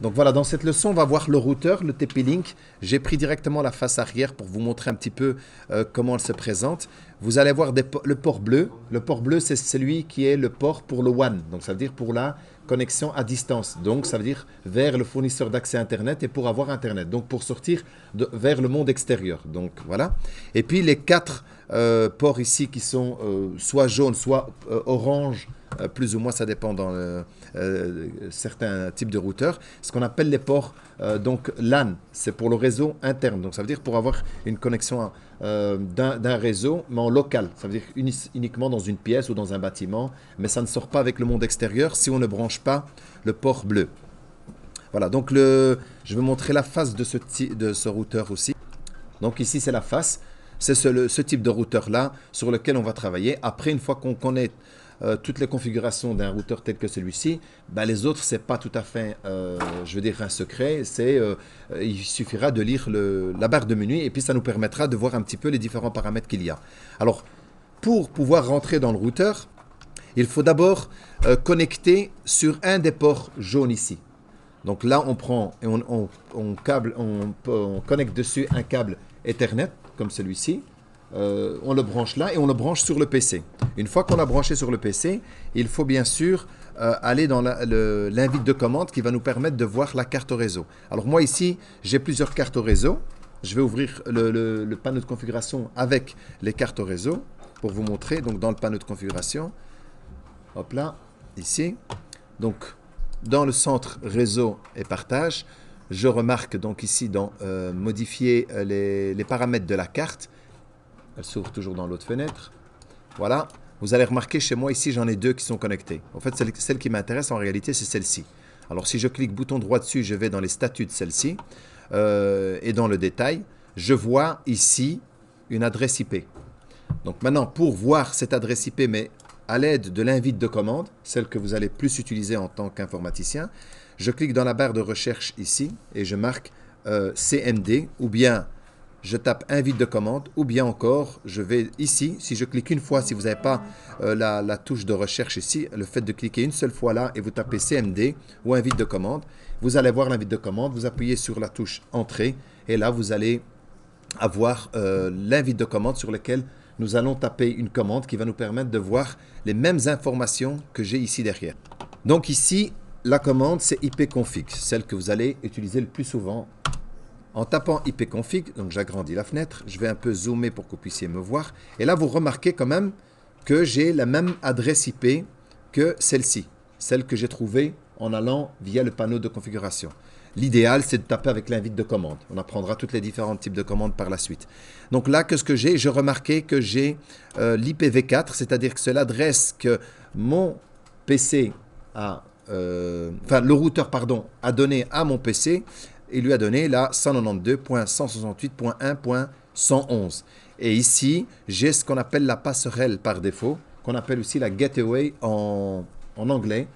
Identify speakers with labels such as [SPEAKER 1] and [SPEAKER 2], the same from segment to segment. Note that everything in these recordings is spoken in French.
[SPEAKER 1] Donc voilà, dans cette leçon, on va voir le routeur, le TP-Link. J'ai pris directement la face arrière pour vous montrer un petit peu comment elle se présente. Vous allez voir le port bleu. Le port bleu, c'est celui qui est le port pour le WAN. Donc ça veut dire pour la connexion à distance. Donc ça veut dire vers le fournisseur d'accès Internet et pour avoir Internet. Donc pour sortir vers le monde extérieur. Donc voilà. Et puis les quatre ports ici qui sont soit jaunes, soit orange, plus ou moins ça dépend dans certains types de routeurs, ce qu'on appelle les ports donc LAN, c'est pour le réseau interne, donc ça veut dire pour avoir une connexion d'un réseau mais en local, ça veut dire uniquement dans une pièce ou dans un bâtiment, mais ça ne sort pas avec le monde extérieur si on ne branche pas le port bleu. Voilà, donc je vais montrer la face de ce routeur aussi. Donc ici c'est la face, c'est ce type de routeur là sur lequel on va travailler. Après, une fois qu'on connaît toutes les configurations d'un routeur tel que celui-ci, ben les autres, ce n'est pas tout à fait, je veux dire, un secret. Il suffira de lire la barre de menu et puis ça nous permettra de voir un petit peu les différents paramètres qu'il y a. Alors, pour pouvoir rentrer dans le routeur, il faut d'abord connecter sur un des ports jaunes ici. Donc là, on prend et on connecte dessus un câble Ethernet, comme celui-ci. On le branche là et on le branche sur le PC. Une fois qu'on l'a branché sur le PC, il faut bien sûr aller dans l'invite de commande qui va nous permettre de voir la carte réseau. Alors moi ici, j'ai plusieurs cartes réseau. Je vais ouvrir le panneau de configuration avec les cartes réseau pour vous montrer. Donc dans le panneau de configuration, hop là, ici. Donc dans le centre réseau et partage, je remarque donc ici dans modifier les paramètres de la carte. Elle s'ouvre toujours dans l'autre fenêtre. Voilà. Vous allez remarquer chez moi ici, j'en ai deux qui sont connectés. En fait, celle qui m'intéresse en réalité, c'est celle-ci. Alors, si je clique bouton droit dessus, je vais dans les statuts de celle-ci et dans le détail. Je vois ici une adresse IP. Donc maintenant, pour voir cette adresse IP, mais à l'aide de l'invite de commande, celle que vous allez plus utiliser en tant qu'informaticien, je clique dans la barre de recherche ici et je marque CMD ou bien je tape invite de commande ou bien encore je vais ici, si je clique une fois, si vous n'avez pas la touche de recherche ici, le fait de cliquer une seule fois là et vous tapez CMD ou invite de commande, vous allez voir l'invite de commande, vous appuyez sur la touche entrée et là vous allez avoir l'invite de commande sur lequel nous allons taper une commande qui va nous permettre de voir les mêmes informations que j'ai ici derrière. Donc ici, la commande c'est ipconfig, celle que vous allez utiliser le plus souvent. En tapant ipconfig, donc j'agrandis la fenêtre, je vais un peu zoomer pour que vous puissiez me voir. Et là, vous remarquez quand même que j'ai la même adresse IP que celle-ci, celle que j'ai trouvée en allant via le panneau de configuration. L'idéal, c'est de taper avec l'invite de commande. On apprendra tous les différents types de commandes par la suite. Donc là, qu'est-ce que j'ai? Je remarquais que j'ai l'IPv4, c'est-à-dire que c'est l'adresse que mon PC a, le routeur, pardon, a donné à mon PC. Il lui a donné la 192.168.1.111. Et ici, j'ai ce qu'on appelle la passerelle par défaut, qu'on appelle aussi la gateway en anglais,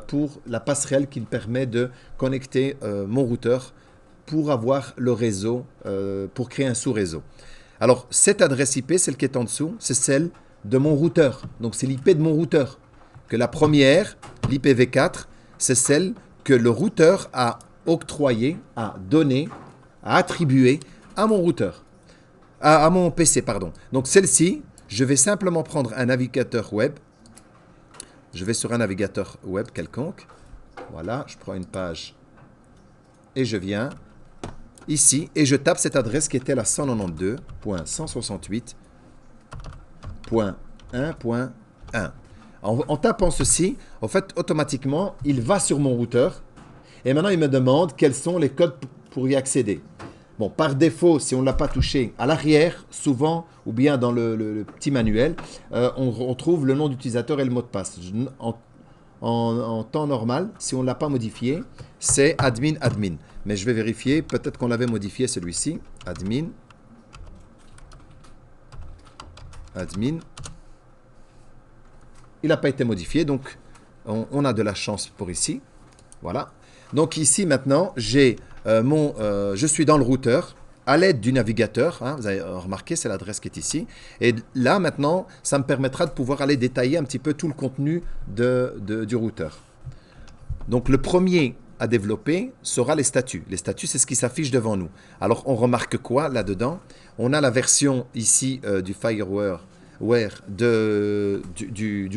[SPEAKER 1] pour la passerelle qui me permet de connecter mon routeur pour avoir le réseau, pour créer un sous-réseau. Alors, cette adresse IP, celle qui est en dessous, c'est celle de mon routeur. Donc, c'est l'IP de mon routeur. Que la première, l'IPv4, c'est celle que le routeur a octroyé, à donner, à attribuer à mon routeur, à mon PC, pardon. Donc celle-ci, je vais simplement prendre un navigateur web. Je vais sur un navigateur web quelconque. Voilà, je prends une page et je viens ici et je tape cette adresse qui était la 192.168.1.1. En tapant ceci, en fait, automatiquement, il va sur mon routeur. Et maintenant, il me demande quels sont les codes pour y accéder. Bon, par défaut, si on ne l'a pas touché, à l'arrière, souvent, ou bien dans le petit manuel, on trouve le nom d'utilisateur et le mot de passe. En temps normal, si on ne l'a pas modifié, c'est admin. Mais je vais vérifier, peut-être qu'on l'avait modifié celui-ci. Admin. Il n'a pas été modifié, donc on a de la chance pour ici. Voilà. Donc ici maintenant, je suis dans le routeur à l'aide du navigateur. Hein, vous avez remarqué, c'est l'adresse qui est ici. Et là maintenant, ça me permettra de pouvoir aller détailler un petit peu tout le contenu du routeur. Donc le premier à développer sera les statuts. Les statuts, c'est ce qui s'affiche devant nous. Alors, on remarque quoi là-dedans? On a la version ici du fireware du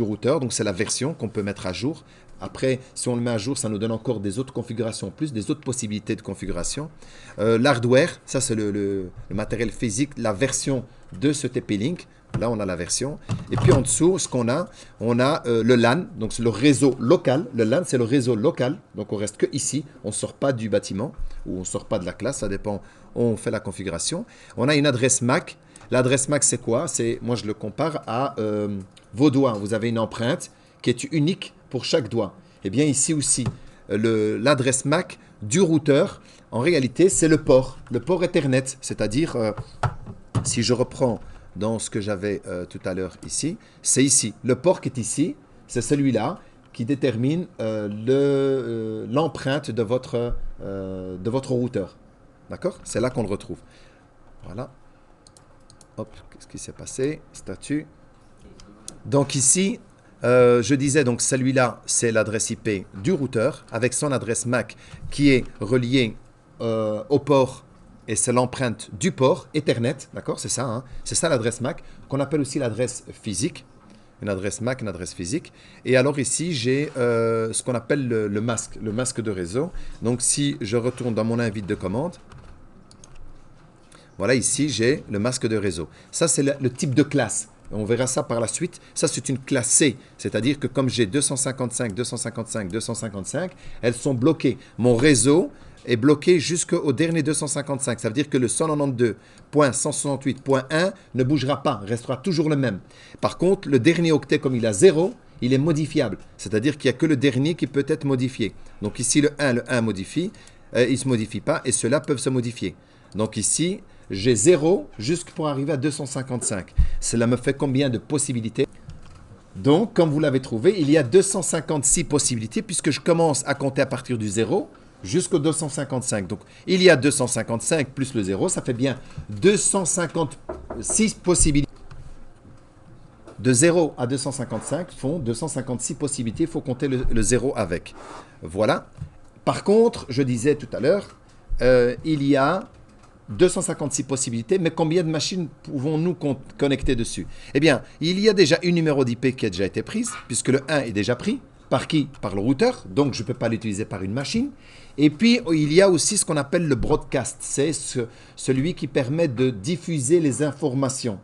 [SPEAKER 1] routeur. Donc, c'est la version qu'on peut mettre à jour. Après, si on le met à jour, ça nous donne encore des autres configurations, plus des autres possibilités de configuration. L'hardware, ça c'est le matériel physique, la version de ce TP-Link. Là, on a la version. Et puis en dessous, ce qu'on a, on a le LAN, donc c'est le réseau local. Le LAN, c'est le réseau local. Donc on reste que ici. On ne sort pas du bâtiment ou on ne sort pas de la classe. Ça dépend. On fait la configuration. On a une adresse MAC. L'adresse MAC, c'est quoi? Moi, je le compare à vos doigts. Vous avez une empreinte qui est unique pour chaque doigt. Et bien ici aussi, l'adresse MAC du routeur, en réalité, c'est le port Ethernet. C'est-à-dire, si je reprends dans ce que j'avais tout à l'heure ici, c'est ici. Le port qui est ici, c'est celui-là qui détermine l'empreinte de votre routeur. D'accord? C'est là qu'on le retrouve. Voilà. Hop, qu'est-ce qui s'est passé? Statut. Donc ici, je disais, donc celui-là, c'est l'adresse IP du routeur avec son adresse MAC qui est reliée au port et c'est l'empreinte du port Ethernet, d'accord? C'est ça, hein? C'est ça l'adresse MAC qu'on appelle aussi l'adresse physique. Une adresse MAC, une adresse physique. Et alors ici, j'ai ce qu'on appelle le masque de réseau. Donc si je retourne dans mon invite de commande, voilà, ici, j'ai le masque de réseau. Ça, c'est le type de classe. On verra ça par la suite. Ça, c'est une classe C. C'est-à-dire que comme j'ai 255, 255, 255, elles sont bloquées. Mon réseau est bloqué jusqu'au dernier 255. Ça veut dire que le 192.168.1 ne bougera pas, restera toujours le même. Par contre, le dernier octet, comme il a 0, il est modifiable. C'est-à-dire qu'il n'y a que le dernier qui peut être modifié. Donc ici, le 1 modifie, il ne se modifie pas et ceux-là peuvent se modifier. Donc ici, j'ai 0 jusqu'à pour arriver à 255. Cela me fait combien de possibilités? Donc, comme vous l'avez trouvé, il y a 256 possibilités puisque je commence à compter à partir du 0 jusqu'au 255. Donc, il y a 255 plus le 0, ça fait bien 256 possibilités. De 0 à 255 font 256 possibilités. Il faut compter le 0 avec. Voilà. Par contre, je disais tout à l'heure, il y a 256 possibilités, mais combien de machines pouvons-nous connecter dessus? Eh bien, il y a déjà une numéro d'IP qui a déjà été prise, puisque le 1 est déjà pris. Par qui? Par le routeur, donc je ne peux pas l'utiliser par une machine. Et puis, il y a aussi ce qu'on appelle le broadcast. C'est celui qui permet de diffuser les informations.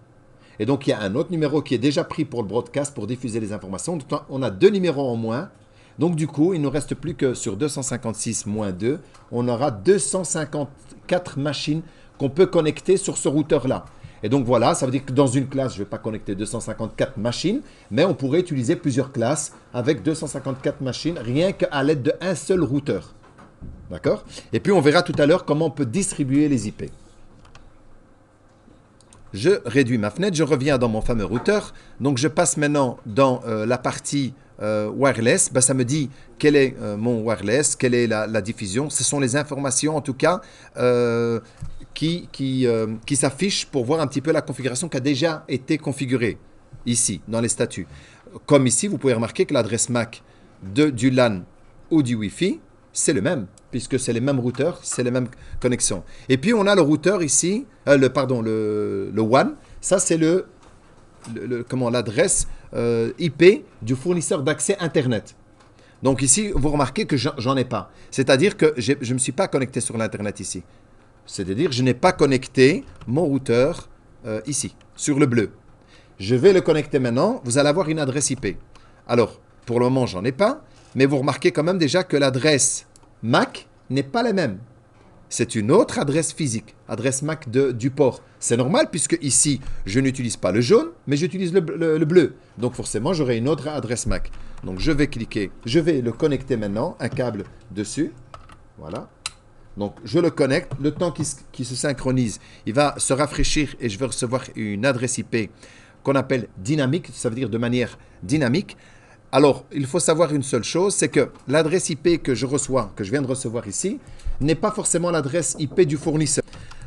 [SPEAKER 1] Et donc, il y a un autre numéro qui est déjà pris pour le broadcast, pour diffuser les informations. Donc, on a deux numéros en moins. Donc, du coup, il ne nous reste plus que sur 256 moins 2, on aura 254 machines qu'on peut connecter sur ce routeur-là. Et donc, voilà, ça veut dire que dans une classe, je ne vais pas connecter 254 machines, mais on pourrait utiliser plusieurs classes avec 254 machines, rien qu'à l'aide d'un seul routeur. D'accord? Et puis, on verra tout à l'heure comment on peut distribuer les IP. Je réduis ma fenêtre, je reviens dans mon fameux routeur. Donc, je passe maintenant dans la partie wireless. Ben, ça me dit quel est mon wireless, quelle est la diffusion. Ce sont les informations, en tout cas, qui s'affichent pour voir un petit peu la configuration qui a déjà été configurée ici, dans les statuts. Comme ici, vous pouvez remarquer que l'adresse MAC du LAN ou du Wi-Fi, c'est le même, puisque c'est les mêmes routeurs, c'est les mêmes connexions. Et puis, on a le routeur ici, le WAN. Ça, c'est l'adresse IP du fournisseur d'accès Internet. Donc ici, vous remarquez que j'en ai pas. C'est-à-dire que je ne me suis pas connecté sur l'Internet ici. C'est-à-dire que je n'ai pas connecté mon routeur ici, sur le bleu. Je vais le connecter maintenant. Vous allez avoir une adresse IP. Alors, pour le moment, j'en ai pas. Mais vous remarquez quand même déjà que l'adresse MAC n'est pas la même. C'est une autre adresse physique, adresse MAC du port. C'est normal puisque ici, je n'utilise pas le jaune, mais j'utilise le bleu. Donc forcément, j'aurai une autre adresse MAC. Donc je vais cliquer, je vais le connecter maintenant, un câble dessus. Voilà. Donc je le connecte, le temps qu'il se synchronise, il va se rafraîchir et je vais recevoir une adresse IP qu'on appelle dynamique, ça veut dire de manière dynamique. Alors, il faut savoir une seule chose, c'est que l'adresse IP que je reçois, que je viens de recevoir ici, n'est pas forcément l'adresse IP du fournisseur.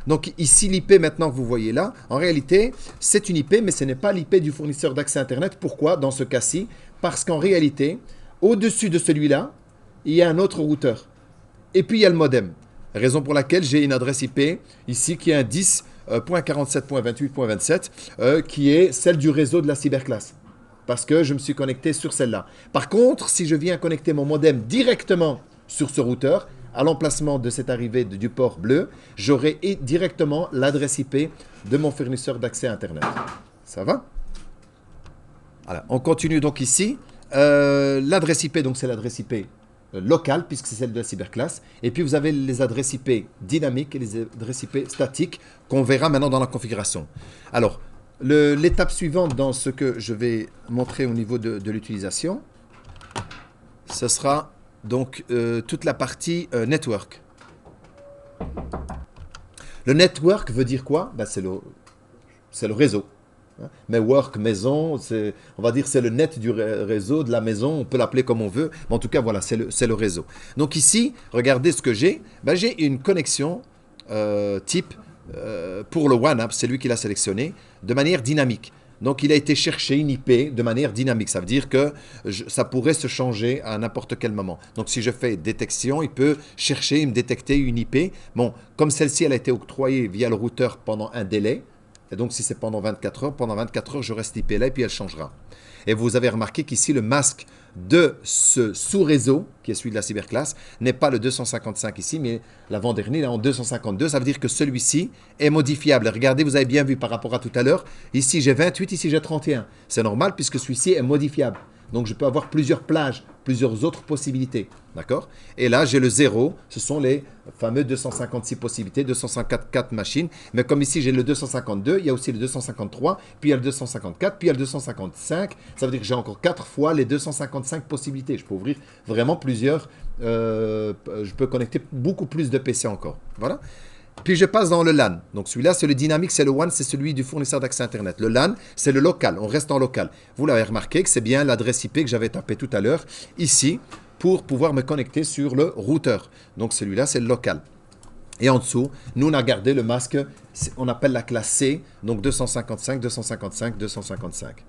[SPEAKER 1] Donc ici, l'IP maintenant que vous voyez là, en réalité, c'est une IP, mais ce n'est pas l'IP du fournisseur d'accès Internet. Pourquoi dans ce cas-ci? Parce qu'en réalité, au-dessus de celui-là, il y a un autre routeur. Et puis il y a le modem. Raison pour laquelle j'ai une adresse IP ici qui est un 10.47.28.27 qui est celle du réseau de la cyberclasse. Parce que je me suis connecté sur celle-là. Par contre, si je viens connecter mon modem directement sur ce routeur, à l'emplacement de cette arrivée du port bleu, j'aurai directement l'adresse IP de mon fournisseur d'accès Internet. Ça va? Voilà. On continue donc ici. L'adresse IP, donc c'est l'adresse IP locale, puisque c'est celle de la cyberclasse. Et puis vous avez les adresses IP dynamiques et les adresses IP statiques qu'on verra maintenant dans la configuration. Alors, l'étape suivante dans ce que je vais montrer au niveau de l'utilisation, ce sera donc toute la partie network. Le network veut dire quoi? Ben, c'est le réseau. Mais work, maison, on va dire c'est le net du réseau, de la maison, on peut l'appeler comme on veut. Mais en tout cas, voilà, c'est le réseau. Donc ici, regardez ce que j'ai. Ben, j'ai une connexion type pour le OneApp, c'est lui qui l'a sélectionné, de manière dynamique. Donc il a été chercher une IP de manière dynamique. Ça veut dire que ça pourrait se changer à n'importe quel moment. Donc si je fais détection, il peut chercher et me détecter une IP. Bon, comme celle-ci, elle a été octroyée via le routeur pendant un délai. Et donc, si c'est pendant 24 heures, je reste IP là et puis elle changera. Et vous avez remarqué qu'ici, le masque de ce sous-réseau, qui est celui de la cyberclasse, n'est pas le 255 ici, mais l'avant-dernier, il est en 252. Ça veut dire que celui-ci est modifiable. Regardez, vous avez bien vu par rapport à tout à l'heure. Ici, j'ai 28, ici, j'ai 31. C'est normal puisque celui-ci est modifiable. Donc, je peux avoir plusieurs plages, plusieurs autres possibilités. D'accord? Et là, j'ai le 0. Ce sont les fameux 256 possibilités, 254 machines. Mais comme ici, j'ai le 252, il y a aussi le 253, puis il y a le 254, puis il y a le 255. Ça veut dire que j'ai encore 4 fois les 255 possibilités. Je peux ouvrir vraiment plusieurs... je peux connecter beaucoup plus de PC encore. Voilà. Puis je passe dans le LAN. Donc celui-là, c'est le dynamique, c'est le WAN, c'est celui du fournisseur d'accès Internet. Le LAN, c'est le local. On reste en local. Vous l'avez remarqué que c'est bien l'adresse IP que j'avais tapé tout à l'heure, ici, pour pouvoir me connecter sur le routeur. Donc celui-là, c'est le local. Et en dessous, nous, on a gardé le masque, on appelle la classe C, donc 255, 255, 255.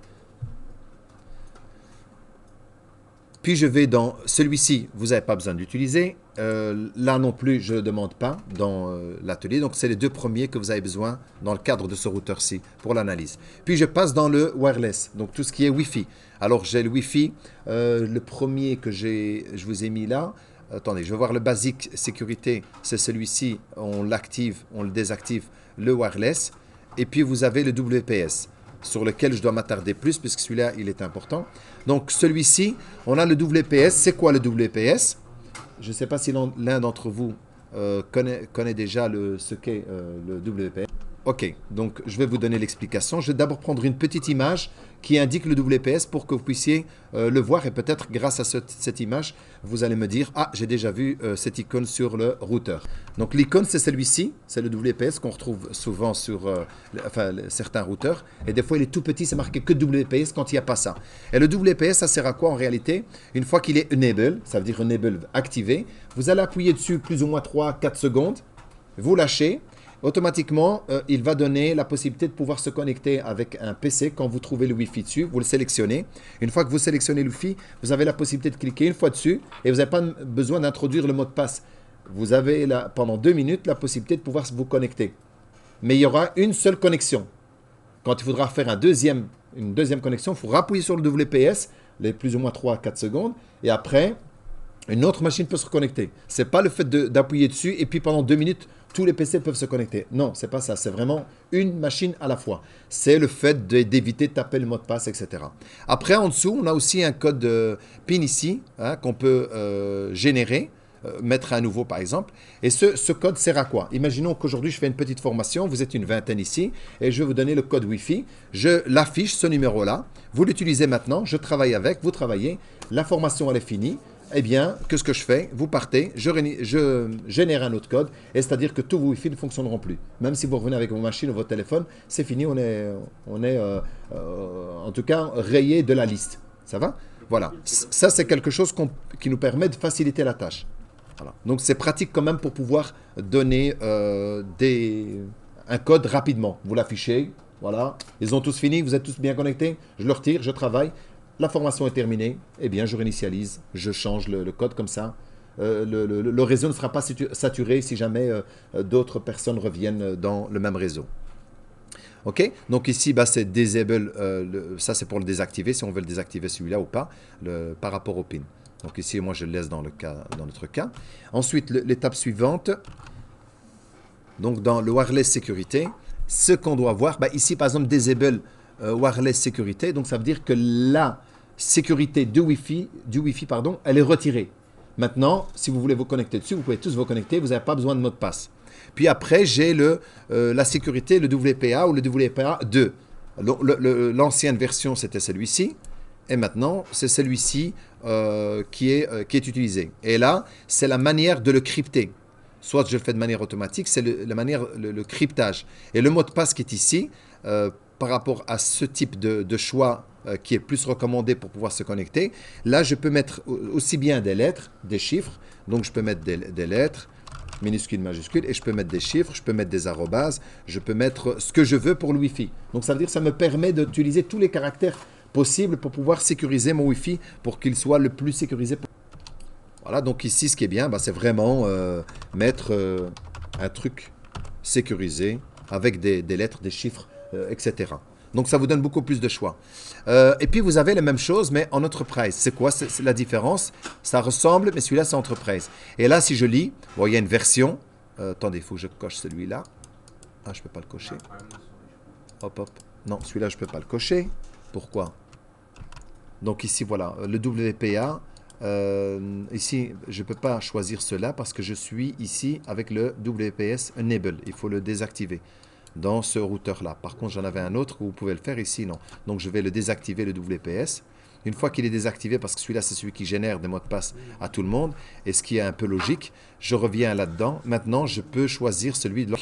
[SPEAKER 1] Puis je vais dans celui-ci, vous n'avez pas besoin d'utiliser. Là non plus, je ne le demande pas dans l'atelier. Donc c'est les deux premiers que vous avez besoin dans le cadre de ce routeur-ci pour l'analyse. Puis je passe dans le wireless, donc tout ce qui est Wi-Fi. Alors j'ai le Wi-Fi, le premier que je vous ai mis là. Attendez, je vais voir le basique sécurité, c'est celui-ci. On l'active, on le désactive, le wireless. Et puis vous avez le WPS, sur lequel je dois m'attarder plus, puisque celui-là, il est important. Donc, celui-ci, on a le WPS. C'est quoi le WPS? Je ne sais pas si l'un d'entre vous connaît déjà ce qu'est le WPS. Ok, donc je vais vous donner l'explication. Je vais d'abord prendre une petite image qui indique le WPS pour que vous puissiez le voir. Et peut-être, grâce à cette image, vous allez me dire « Ah, j'ai déjà vu cette icône sur le routeur. » Donc l'icône, c'est celui-ci. C'est le WPS qu'on retrouve souvent sur certains routeurs. Et des fois, il est tout petit, c'est marqué que WPS quand il n'y a pas ça. Et le WPS, ça sert à quoi en réalité? Une fois qu'il est enable, ça veut dire enable activé, vous allez appuyer dessus plus ou moins 3-4 secondes. Vous lâchez. Automatiquement, il va donner la possibilité de pouvoir se connecter avec un PC quand vous trouvez le Wi-Fi dessus. Vous le sélectionnez. Une fois que vous sélectionnez le Wi-Fi, vous avez la possibilité de cliquer une fois dessus et vous n'avez pas besoin d'introduire le mot de passe. Vous avez pendant 2 minutes la possibilité de pouvoir vous connecter. Mais il y aura une seule connexion. Quand il faudra faire une deuxième connexion, il faudra appuyer sur le WPS, les plus ou moins 3-4 secondes, et après, une autre machine peut se reconnecter. Ce n'est pas le fait d'appuyer dessus et puis pendant 2 minutes, tous les PC peuvent se connecter. Non, c'est pas ça. C'est vraiment une machine à la fois. C'est le fait d'éviter de taper le mot de passe, etc. Après, en dessous, on a aussi un code PIN ici qu'on peut générer, mettre à nouveau par exemple. Et ce code sert à quoi? Imaginons qu'aujourd'hui, je fais une petite formation. Vous êtes une vingtaine ici et je vais vous donner le code Wi-Fi. Je l'affiche, ce numéro-là. Vous l'utilisez maintenant. Je travaille avec. Vous travaillez. La formation, elle est finie. Eh bien, qu'est-ce que je fais? Vous partez, je génère un autre code, et c'est-à-dire que tous vos Wi-Fi ne fonctionneront plus. Même si vous revenez avec vos machines ou votre téléphone, c'est fini, on est en tout cas rayé de la liste. Ça va? Voilà. Ça, c'est quelque chose qui nous permet de faciliter la tâche. Voilà. Donc, c'est pratique quand même pour pouvoir donner un code rapidement. Vous l'affichez, voilà. Ils ont tous fini, vous êtes tous bien connectés. Je le retire, je travaille. La formation est terminée, eh bien je réinitialise, je change le code comme ça. le réseau ne sera pas saturé si jamais d'autres personnes reviennent dans le même réseau. Ok, donc ici, bah, c'est disable, ça c'est pour le désactiver, si on veut le désactiver celui-là ou pas, par rapport au PIN. Donc ici, moi je le laisse dans notre cas. Ensuite, l'étape suivante, donc dans le wireless sécurité, ce qu'on doit voir, bah, ici par exemple, disable wireless sécurité, donc ça veut dire que la sécurité du Wi-Fi, pardon, elle est retirée. Maintenant, si vous voulez vous connecter dessus, vous pouvez tous vous connecter, vous n'avez pas besoin de mot de passe. Puis après, j'ai la sécurité, le WPA ou le WPA 2. L'ancienne version, c'était celui-ci. Et maintenant, c'est celui-ci qui est utilisé. Et là, c'est la manière de le crypter. Soit je le fais de manière automatique, c'est le cryptage. Et le mot de passe qui est ici, par rapport à ce type de choix qui est plus recommandé pour pouvoir se connecter, là, je peux mettre aussi bien des lettres, des chiffres. Donc, je peux mettre des lettres, minuscules, majuscules, et je peux mettre des chiffres, je peux mettre des arrobases, je peux mettre ce que je veux pour le Wi-Fi. Donc, ça veut dire que ça me permet d'utiliser tous les caractères possibles pour pouvoir sécuriser mon Wi-Fi pour qu'il soit le plus sécurisé possible. Voilà, donc ici, ce qui est bien, bah, c'est vraiment mettre un truc sécurisé avec des lettres, des chiffres, etc. Donc, ça vous donne beaucoup plus de choix. Et puis, vous avez la même chose, mais en Enterprise. C'est quoi la différence? Ça ressemble, mais celui-là, c'est Enterprise. Et là, si je lis, bon, il y a une version. Attendez, il faut que je coche celui-là. Ah, je ne peux pas le cocher. Hop, hop. Non, celui-là, je ne peux pas le cocher. Pourquoi? Donc, ici, voilà, le WPA. Ici, je ne peux pas choisir cela parce que je suis ici avec le WPS Enable. Il faut le désactiver dans ce routeur-là. Par contre, j'en avais un autre où vous pouvez le faire ici, non. Donc, je vais le désactiver, le WPS. Une fois qu'il est désactivé, parce que celui-là, c'est celui qui génère des mots de passe à tout le monde, et ce qui est un peu logique, je reviens là-dedans. Maintenant, je peux choisir celui de...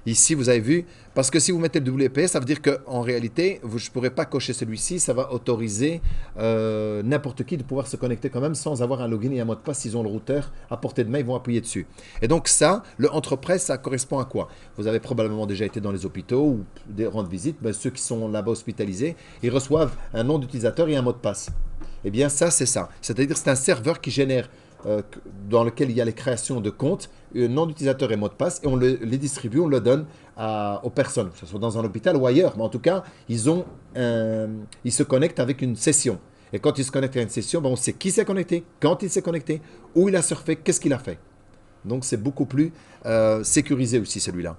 [SPEAKER 1] Ici, vous avez vu, parce que si vous mettez le WPS, ça veut dire qu'en réalité, je ne pourrai pas cocher celui-ci, ça va autoriser n'importe qui de pouvoir se connecter quand même sans avoir un login et un mot de passe. S'ils ont le routeur à portée de main, ils vont appuyer dessus. Et donc ça, le Enterprise, ça correspond à quoi? Vous avez probablement déjà été dans les hôpitaux ou des rendre visite, ben, ceux qui sont là-bas hospitalisés, ils reçoivent un nom d'utilisateur et un mot de passe. Eh bien ça, c'est ça. C'est-à-dire que c'est un serveur qui génère dans lequel il y a les créations de comptes, nom d'utilisateur et mot de passe, et on les distribue, on le donne aux personnes, que ce soit dans un hôpital ou ailleurs. Mais en tout cas, ils se connectent avec une session. Et quand ils se connectent à une session, ben on sait qui s'est connecté, quand il s'est connecté, où il a surfé, qu'est-ce qu'il a fait. Donc c'est beaucoup plus sécurisé aussi celui-là.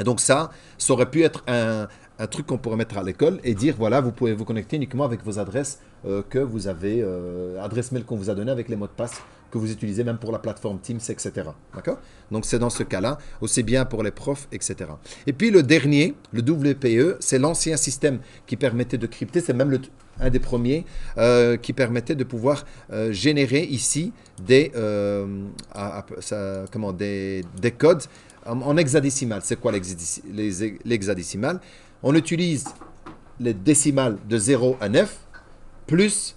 [SPEAKER 1] Et donc ça aurait pu être un truc qu'on pourrait mettre à l'école et dire, voilà, vous pouvez vous connecter uniquement avec vos adresses que vous avez, adresse mail qu'on vous a donné avec les mots de passe que vous utilisez même pour la plateforme Teams, etc. D'accord? Donc c'est dans ce cas-là, aussi bien pour les profs, etc. Et puis le dernier, le WPE, c'est l'ancien système qui permettait de crypter, c'est même un des premiers qui permettait de pouvoir générer ici des codes en hexadécimal. C'est quoi l'hexadécimal? On utilise les décimales de 0 à 9, plus,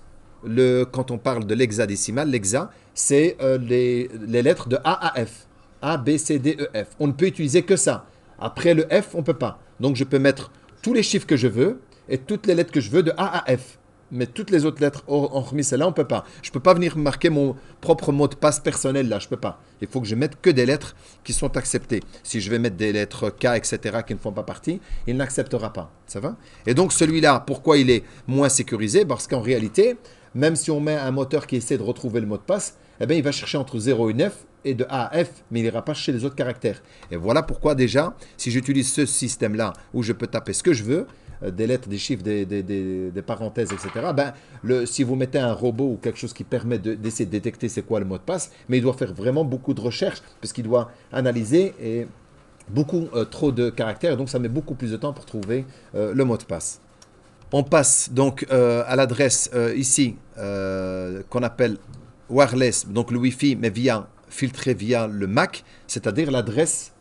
[SPEAKER 1] quand on parle de l'hexadécimal, l'hexa, c'est les lettres de A à F. A, B, C, D, E, F. On ne peut utiliser que ça. Après le F, on ne peut pas. Donc, je peux mettre tous les chiffres que je veux et toutes les lettres que je veux de A à F. Mais toutes les autres lettres, hormis celle-là, on ne peut pas. Je ne peux pas venir marquer mon propre mot de passe personnel là, je ne peux pas. Il faut que je mette que des lettres qui sont acceptées. Si je vais mettre des lettres K, etc., qui ne font pas partie, il n'acceptera pas. Ça va? Et donc celui-là, pourquoi il est moins sécurisé? Parce qu'en réalité, même si on met un moteur qui essaie de retrouver le mot de passe, eh bien, il va chercher entre 0 et 9 et de A à F, mais il n'ira pas chercher les autres caractères. Et voilà pourquoi déjà, si j'utilise ce système-là, où je peux taper ce que je veux, des lettres, des chiffres, des parenthèses, etc. Ben, si vous mettez un robot ou quelque chose qui permet d'essayer de détecter c'est quoi le mot de passe, mais il doit faire vraiment beaucoup de recherches parce qu'il doit analyser et beaucoup trop de caractères, donc ça met beaucoup plus de temps pour trouver le mot de passe. On passe donc à l'adresse ici qu'on appelle wireless, donc le Wi-Fi, mais filtré via le MAC, c'est-à-dire l'adresse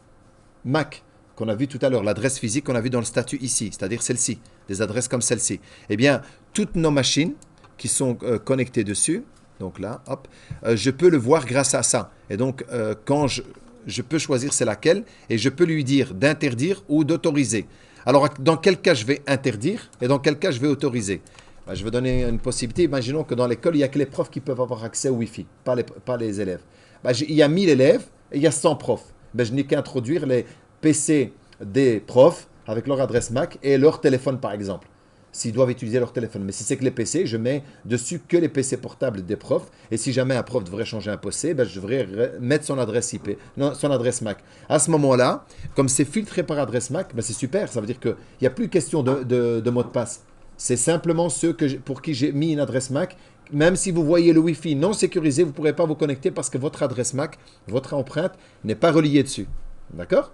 [SPEAKER 1] MAC qu'on a vu tout à l'heure, l'adresse physique qu'on a vu dans le statut ici, c'est-à-dire celle-ci, des adresses comme celle-ci. Eh bien, toutes nos machines qui sont connectées dessus, donc là, hop, je peux le voir grâce à ça. Et donc, quand je peux choisir c'est laquelle, et je peux lui dire d'interdire ou d'autoriser. Alors, dans quel cas je vais interdire et dans quel cas je vais autoriser? Ben, je vais donner une possibilité. Imaginons que dans l'école, il n'y a que les profs qui peuvent avoir accès au Wi-Fi, pas les élèves. bah, il y a 1000 élèves et il y a 100 profs. Ben, je n'ai qu'à introduire les PC des profs avec leur adresse MAC et leur téléphone, par exemple, s'ils doivent utiliser leur téléphone. Mais si c'est que les PC, je mets dessus que les PC portables des profs. Et si jamais un prof devrait changer un PC, ben, je devrais mettre son adresse IP, non, son adresse MAC. À ce moment-là, comme c'est filtré par adresse MAC, ben, c'est super. Ça veut dire qu'il n'y a plus question de mot de passe. C'est simplement ceux pour qui j'ai mis une adresse MAC. Même si vous voyez le Wi-Fi non sécurisé, vous ne pourrez pas vous connecter parce que votre adresse MAC, votre empreinte, n'est pas reliée dessus. D'accord?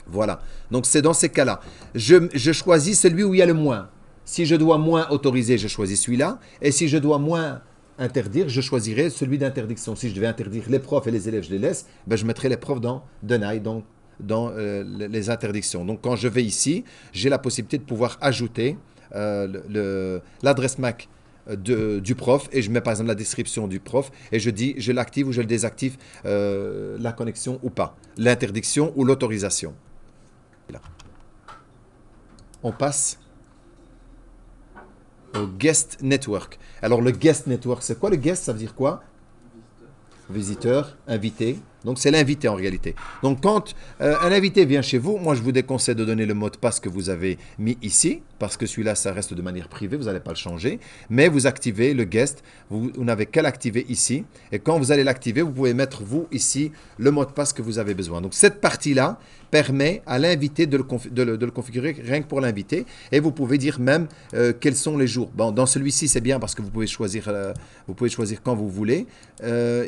[SPEAKER 1] Voilà. Donc, c'est dans ces cas-là. Je choisis celui où il y a le moins. Si je dois moins autoriser, je choisis celui-là. Et si je dois moins interdire, je choisirai celui d'interdiction. Si je devais interdire les profs et les élèves, je les laisse, ben, je mettrai les profs dans deny, donc dans les interdictions. Donc, quand je vais ici, j'ai la possibilité de pouvoir ajouter l'adresse MAC du prof et je mets par exemple la description du prof et je dis je l'active ou je le désactive, la connexion ou pas, l'interdiction ou l'autorisation. On passe au guest network. Alors le guest network, c'est quoi le guest? Ça veut dire quoi? Visiteur, invité. Donc, c'est l'invité en réalité. Donc, quand un invité vient chez vous, moi, je vous déconseille de donner le mot de passe que vous avez mis ici, parce que celui-là, ça reste de manière privée, vous n'allez pas le changer. Mais vous activez le guest, vous n'avez qu'à l'activer ici. Et quand vous allez l'activer, vous pouvez mettre, vous, ici, le mot de passe que vous avez besoin. Donc, cette partie-là permet à l'invité de le configurer rien que pour l'invité. Et vous pouvez dire même quels sont les jours. Bon, dans celui-ci, c'est bien parce que vous pouvez choisir quand vous voulez.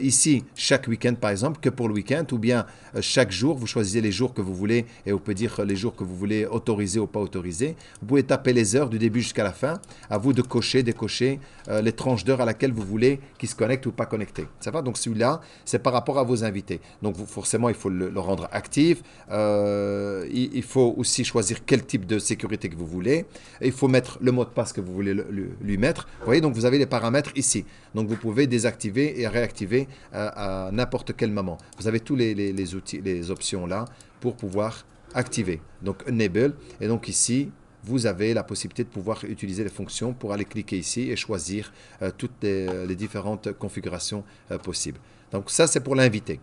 [SPEAKER 1] Ici, chaque week-end, par exemple, que pour le week-end, ou bien chaque jour, vous choisissez les jours que vous voulez et vous pouvez dire les jours que vous voulez autoriser ou pas autoriser. Vous pouvez taper les heures du début jusqu'à la fin. À vous de cocher, décocher les tranches d'heures à laquelle vous voulez qu'ils se connectent ou pas connectés. Ça va? Donc celui-là, c'est par rapport à vos invités. Donc forcément, il faut le rendre actif. Il faut aussi choisir quel type de sécurité que vous voulez. Et il faut mettre le mot de passe que vous voulez lui mettre. Vous voyez, donc vous avez les paramètres ici. Donc vous pouvez désactiver et réactiver à n'importe quel moment. Vous avez tous les outils, les options là pour pouvoir activer. Donc enable. Et donc ici, vous avez la possibilité de pouvoir utiliser les fonctions pour aller cliquer ici et choisir toutes les différentes configurations possibles. Donc ça, c'est pour l'invité.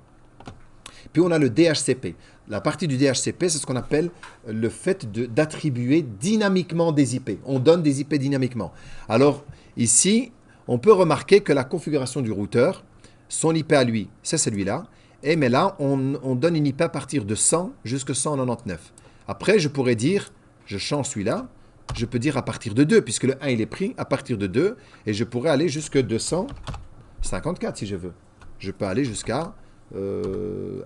[SPEAKER 1] Puis on a le DHCP. La partie du DHCP, c'est ce qu'on appelle le fait d'attribuer dynamiquement des IP. On donne des IP dynamiquement. Alors ici, on peut remarquer que la configuration du routeur, son IP à lui, c'est celui-là. Mais là, on donne une IP à partir de 100 jusqu'à 199. Après, je pourrais dire, je change celui-là. Je peux dire à partir de 2, puisque le 1, il est pris à partir de 2. Et je pourrais aller jusqu'à 254 si je veux. Je peux aller jusqu'à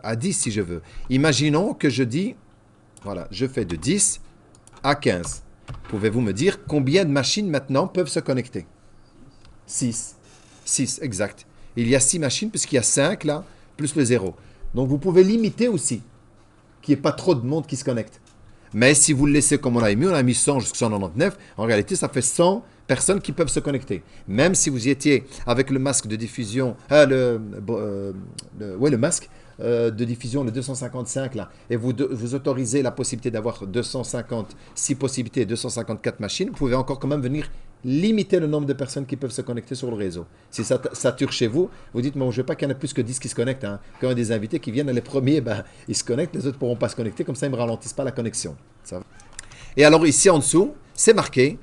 [SPEAKER 1] à 10 si je veux. Imaginons que je dis, voilà, je fais de 10 à 15. Pouvez-vous me dire combien de machines maintenant peuvent se connecter? 6. 6, exact. Il y a 6 machines puisqu'il y a 5 là, plus le 0. Donc vous pouvez limiter aussi qu'il n'y ait pas trop de monde qui se connecte. Mais si vous le laissez comme on a mis 100 jusqu'à 199, en réalité ça fait 100 personnes qui peuvent se connecter. Même si vous y étiez avec le masque de diffusion, le masque de diffusion, le 255 là, et vous autorisez la possibilité d'avoir 256 possibilités, 254 machines, vous pouvez encore quand même venir limiter le nombre de personnes qui peuvent se connecter sur le réseau. Si ça sature chez vous, vous dites, moi je ne veux pas qu'il y en ait plus que 10 qui se connectent. Hein. Quand il y a des invités qui viennent, les premiers, ben, ils se connectent, les autres ne pourront pas se connecter, comme ça ils ne me ralentissent pas la connexion. Ça va. Et alors ici en dessous, c'est marqué,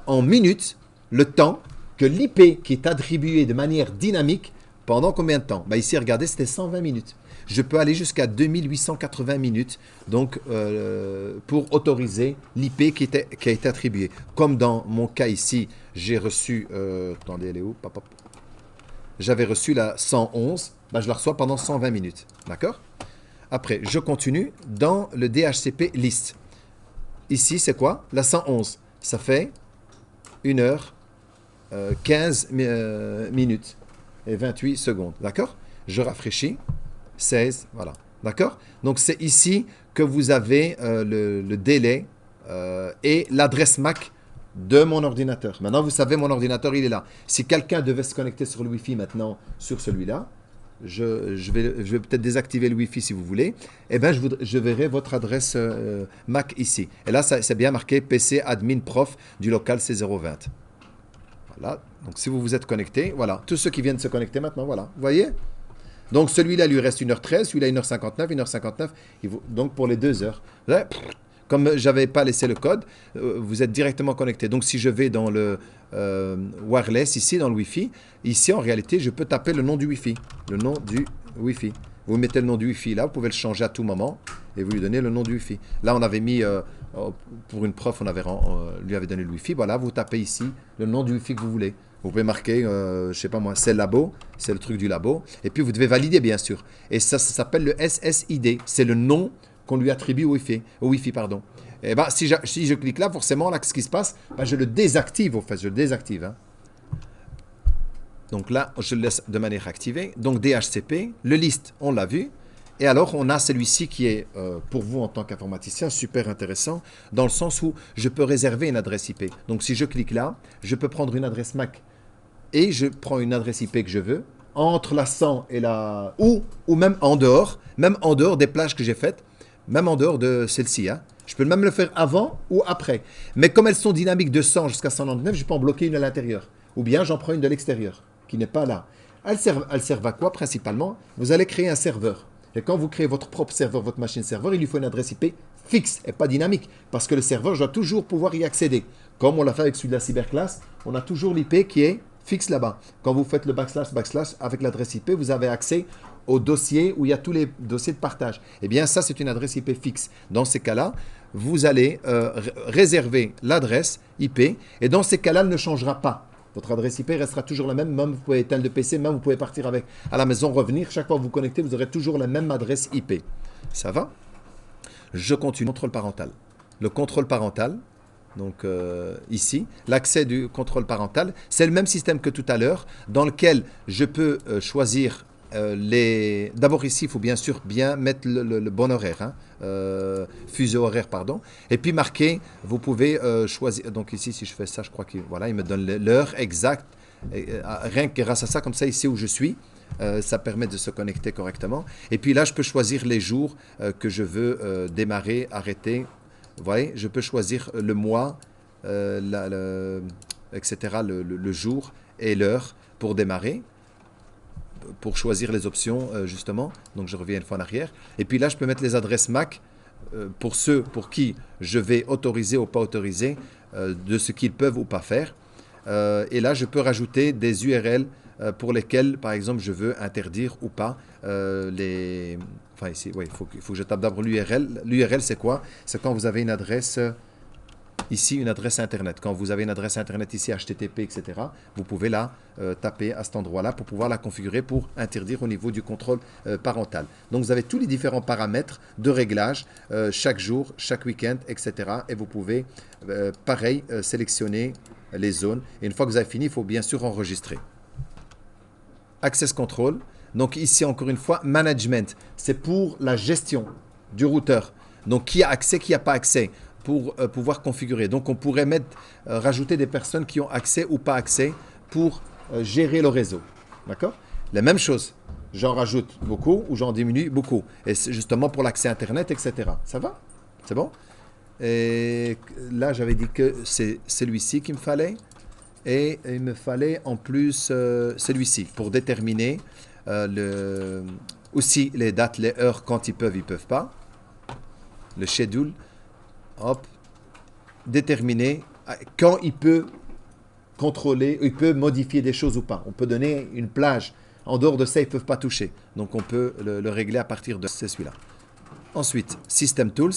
[SPEAKER 1] en minutes, le temps que l'IP qui est attribué de manière dynamique, pendant combien de temps? Ici, regardez, c'était 120 minutes. Je peux aller jusqu'à 2880 minutes donc, pour autoriser l'IP qui a été attribuée. Comme dans mon cas ici, j'ai reçu... attendez, elle est où? J'avais reçu la 111. Je la reçois pendant 120 minutes. D'accord? Après, je continue dans le DHCP list. Ici, c'est quoi? La 111. Ça fait 1 heure, 15 minutes et 28 secondes. D'accord? Je rafraîchis. 16, voilà. D'accord? Donc, c'est ici que vous avez le délai et l'adresse MAC de mon ordinateur. Maintenant, vous savez, mon ordinateur, il est là. Si quelqu'un devait se connecter sur le Wi-Fi maintenant sur celui-là, je vais peut-être désactiver le Wi-Fi si vous voulez. Eh bien, je verrai votre adresse MAC ici. Et là, c'est bien marqué PC admin prof du local C020. Voilà. Donc, si vous vous êtes connecté, voilà. Tous ceux qui viennent se connecter maintenant, voilà. Vous voyez? Donc celui-là, lui reste 1h13, celui-là 1h59, 1h59, donc pour les 2 heures. Là, comme je n'avais pas laissé le code, vous êtes directement connecté. Donc si je vais dans le wireless, ici dans le Wi-Fi, ici en réalité, je peux taper le nom du Wi-Fi. Le nom du Wi-Fi. Vous mettez le nom du Wi-Fi là, vous pouvez le changer à tout moment et vous lui donnez le nom du Wi-Fi. Là, on avait mis, pour une prof, lui avait donné le Wi-Fi. Voilà, vous tapez ici le nom du Wi-Fi que vous voulez. Vous pouvez marquer, je ne sais pas moi, c'est le labo, c'est le truc du labo. Et puis vous devez valider bien sûr. Et ça s'appelle le SSID. C'est le nom qu'on lui attribue au Wi-Fi, pardon. Et ben, si je clique là, forcément, là, ce qui se passe, ben, je le désactive, au fait, je le désactive. Hein. Donc là, je le laisse de manière activée. Donc DHCP, le list, on l'a vu. Et alors, on a celui-ci qui est, pour vous en tant qu'informaticien, super intéressant, dans le sens où je peux réserver une adresse IP. Donc si je clique là, je peux prendre une adresse MAC et je prends une adresse IP que je veux, entre la 100 et la... ou même en dehors des plages que j'ai faites, même en dehors de celle-ci. Hein. Je peux même le faire avant ou après. Mais comme elles sont dynamiques de 100 jusqu'à 199, je peux en bloquer une à l'intérieur. Ou bien j'en prends une de l'extérieur, qui n'est pas là. Elles servent à quoi principalement? Vous allez créer un serveur. Et quand vous créez votre propre serveur, votre machine serveur, il lui faut une adresse IP fixe et pas dynamique. Parce que le serveur doit toujours pouvoir y accéder. Comme on l'a fait avec celui de la cyberclasse, on a toujours l'IP qui est fixe là-bas. Quand vous faites le // avec l'adresse IP, vous avez accès au dossier où il y a tous les dossiers de partage. Eh bien, ça, c'est une adresse IP fixe. Dans ces cas-là, vous allez réserver l'adresse IP et dans ces cas-là, elle ne changera pas. Votre adresse IP restera toujours la même, même vous pouvez éteindre le PC, même vous pouvez partir avec à la maison, revenir. Chaque fois que vous connectez, vous aurez toujours la même adresse IP. Ça va? Je continue. Contrôle parental. Le contrôle parental, donc ici, l'accès du contrôle parental, c'est le même système que tout à l'heure, dans lequel je peux choisir les... D'abord ici, il faut bien sûr bien mettre le bon horaire, hein, fuseau horaire, pardon. Et puis marquer, vous pouvez choisir... Donc ici, si je fais ça, je crois qu'il voilà, il me donne l'heure exacte. Rien que grâce à ça, comme ça, ici où je suis, ça permet de se connecter correctement. Et puis là, je peux choisir les jours que je veux démarrer, arrêter. Vous voyez, je peux choisir le mois, etc., le jour et l'heure pour démarrer, pour choisir les options, justement. Donc, je reviens une fois en arrière. Et puis là, je peux mettre les adresses MAC pour ceux pour qui je vais autoriser ou pas autoriser de ce qu'ils peuvent ou pas faire. Et là, je peux rajouter des URL pour lesquels, par exemple, je veux interdire ou pas les... Enfin, ici, oui, il faut que je tape d'abord l'URL. L'URL, c'est quoi? C'est quand vous avez une adresse... Ici, une adresse Internet. Quand vous avez une adresse Internet ici, HTTP, etc., vous pouvez là taper à cet endroit-là pour pouvoir la configurer pour interdire au niveau du contrôle parental. Donc, vous avez tous les différents paramètres de réglage chaque jour, chaque week-end, etc. Et vous pouvez, pareil, sélectionner les zones. Et une fois que vous avez fini, il faut bien sûr enregistrer. Access Control. Donc, ici, encore une fois, Management. C'est pour la gestion du routeur. Donc, qui a accès, qui n'a pas accès, pour pouvoir configurer. Donc, on pourrait rajouter des personnes qui ont accès ou pas accès pour gérer le réseau. D'accord? La même chose. J'en rajoute beaucoup ou j'en diminue beaucoup. Et c'est justement pour l'accès Internet, etc. Ça va? C'est bon? Et là, j'avais dit que c'est celui-ci qu'il me fallait. Et il me fallait en plus celui-ci pour déterminer aussi les dates, les heures, quand ils peuvent pas. Le schedule. Hop, déterminer quand il peut contrôler, il peut modifier des choses ou pas. On peut donner une plage. En dehors de ça, ils ne peuvent pas toucher. Donc, on peut le régler à partir de celui-là. Ensuite, System Tools.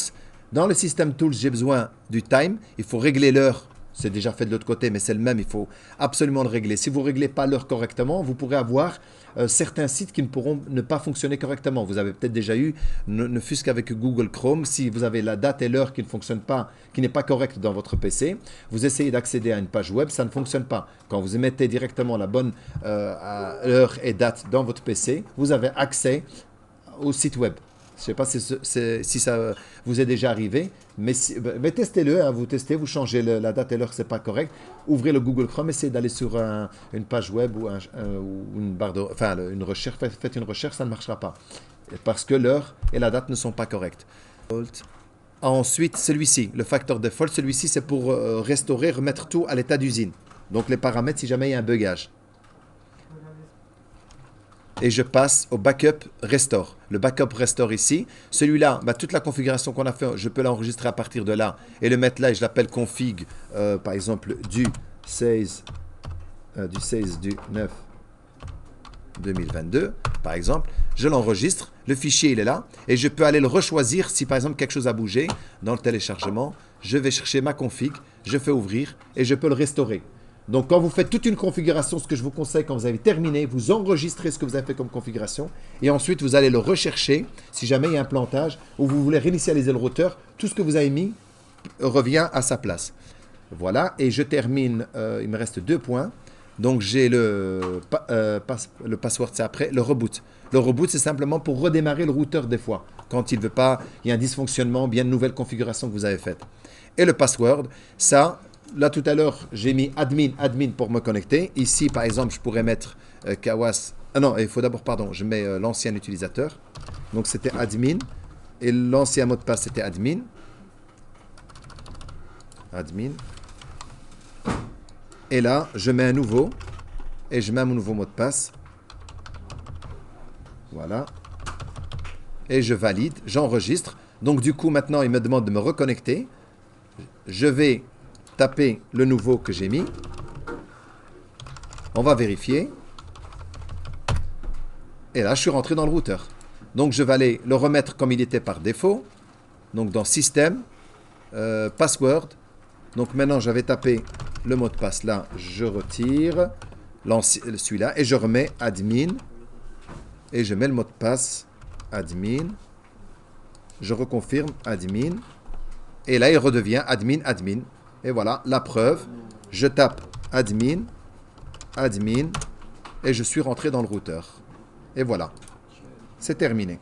[SPEAKER 1] Dans le System Tools, j'ai besoin du time. Il faut régler l'heure. C'est déjà fait de l'autre côté, mais c'est le même. Il faut absolument le régler. Si vous ne réglez pas l'heure correctement, vous pourrez avoir certains sites qui ne pourront ne pas fonctionner correctement. Vous avez peut-être déjà eu, ne fût-ce qu'avec Google Chrome, si vous avez la date et l'heure qui ne fonctionne pas, qui n'est pas correcte dans votre PC, vous essayez d'accéder à une page web, ça ne fonctionne pas. Quand vous mettez directement la bonne heure et date dans votre PC, vous avez accès au site web. Je ne sais pas si ça vous est déjà arrivé, mais testez-le, hein, vous testez, vous changez la date et l'heure, ce n'est pas correct. Ouvrez le Google Chrome, essayez d'aller sur une page web ou une barre de, enfin, une recherche, faites une recherche, ça ne marchera pas. Parce que l'heure et la date ne sont pas correctes. Ensuite, celui-ci, le factor default, celui-ci c'est pour restaurer, remettre tout à l'état d'usine. Donc les paramètres si jamais il y a un bugage. et je passe au backup restore. Le backup restore ici, celui-là, toute la configuration qu'on a fait, je peux l'enregistrer à partir de là et le mettre là et je l'appelle config, par exemple, du 16 du 9 2022, par exemple. Je l'enregistre, le fichier il est là et je peux aller le rechoisir si par exemple quelque chose a bougé dans le téléchargement. Je vais chercher ma config, je fais ouvrir et je peux le restaurer. Donc, quand vous faites toute une configuration, ce que je vous conseille, quand vous avez terminé, vous enregistrez ce que vous avez fait comme configuration et ensuite, vous allez le rechercher si jamais il y a un plantage ou vous voulez réinitialiser le routeur. Tout ce que vous avez mis revient à sa place. Voilà, et je termine, il me reste 2 points. Donc, j'ai le password, c'est après, le reboot. Le reboot, c'est simplement pour redémarrer le routeur des fois, quand il veut pas, il y a un dysfonctionnement, bien de nouvelles configurations que vous avez faites. Et le password, ça... Là, tout à l'heure, j'ai mis admin pour me connecter. Ici, par exemple, je pourrais mettre Kawas. Ah non, il faut d'abord, pardon, je mets l'ancien utilisateur. Donc, c'était admin. Et l'ancien mot de passe, c'était admin. Admin. Et là, je mets un nouveau. Et je mets mon nouveau mot de passe. Voilà. Et je valide, j'enregistre. Donc, du coup, maintenant, il me demande de me reconnecter. Je vais taper le nouveau que j'ai mis. On va vérifier. Et là, je suis rentré dans le routeur. Donc, je vais aller le remettre comme il était par défaut. Donc, dans Système, Password. Donc, maintenant, j'avais tapé le mot de passe là. Je retire celui-là et je remets admin. Et je mets le mot de passe admin. Je reconfirme admin. Et là, il redevient admin. Et voilà, la preuve, je tape admin, et je suis rentré dans le routeur. Et voilà, c'est terminé.